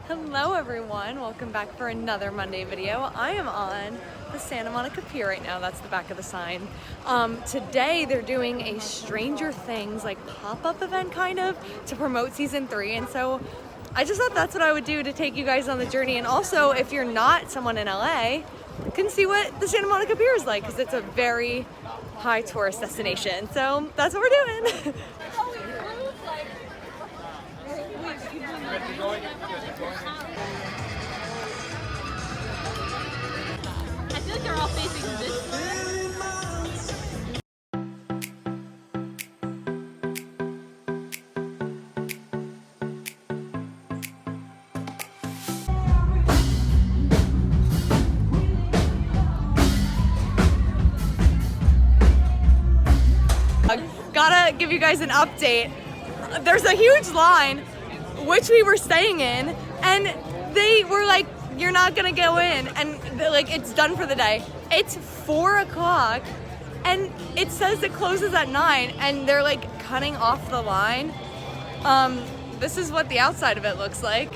Hello everyone, welcome back for another Monday video. I am on the Santa Monica Pier right now. That's the back of the sign. Today they're doing a Stranger Things like pop-up event kind of to promote season 3, and so I just thought that's what I would do to take you guys on the journey. And also, if you're not someone in LA, you can see what the Santa Monica Pier is like, because it's a very high tourist destination. So that's what we're doing. I feel like they're all facing this way. Gotta give you guys an update. There's a huge line, which we were staying in, and they were like, you're not gonna go in, and like, it's done for the day. It's 4 o'clock, and it says it closes at 9, and they're like cutting off the line. This is what the outside of it looks like.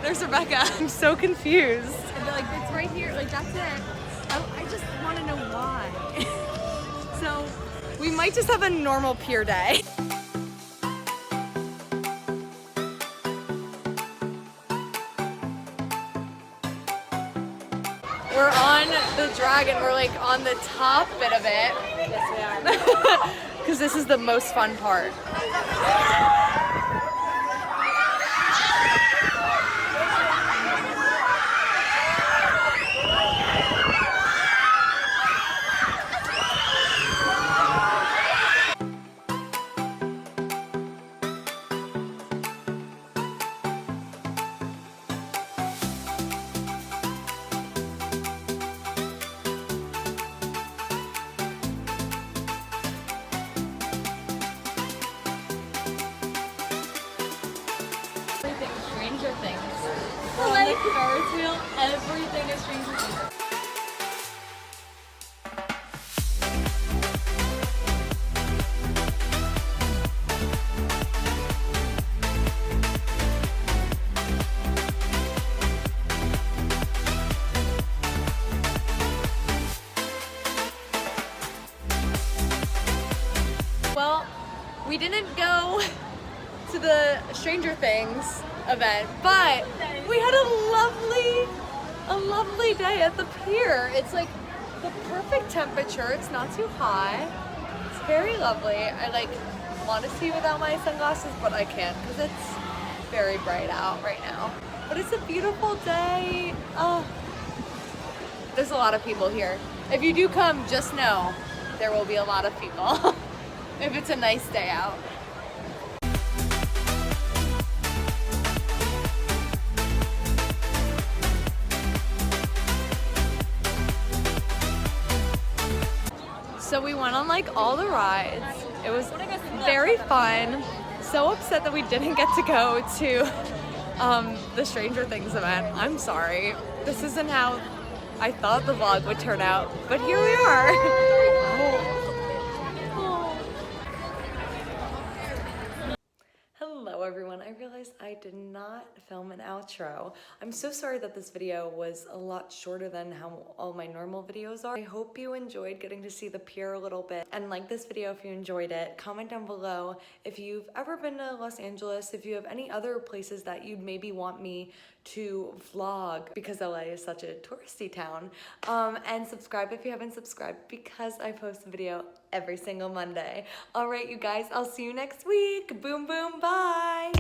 There's Rebecca. I'm so confused. And they're like, it's right here, like that's it. I just wanna know why. So, we might just have a normal pier day. We're on the dragon. We're like on the top bit of it. Yes, we are. Because this is the most fun part. Stranger Things. Like Ferris wheel, everything is Stranger Things. Well, we didn't go to the Stranger Things event, but we had a lovely day at the pier. It's like the perfect temperature. It's not too high. It's very lovely. I like want to see without my sunglasses, but I can't because it's very bright out right now. But it's a beautiful day. Oh, there's a lot of people here. If you do come, just know there will be a lot of people if it's a nice day out. So we went on like all the rides. It was very fun. So upset that we didn't get to go to the Stranger Things event. I'm sorry. This isn't how I thought the vlog would turn out, but here we are. Hello everyone, I realized I did not film an outro. I'm so sorry that this video was a lot shorter than how all my normal videos are. I hope you enjoyed getting to see the pier a little bit, and like this video if you enjoyed it. Comment down below if you've ever been to Los Angeles, if you have any other places that you'd maybe want me to vlog, because LA is such a touristy town. And subscribe if you haven't subscribed, because I post a video every single Monday. All right, you guys, I'll see you next week. Boom, boom, bye.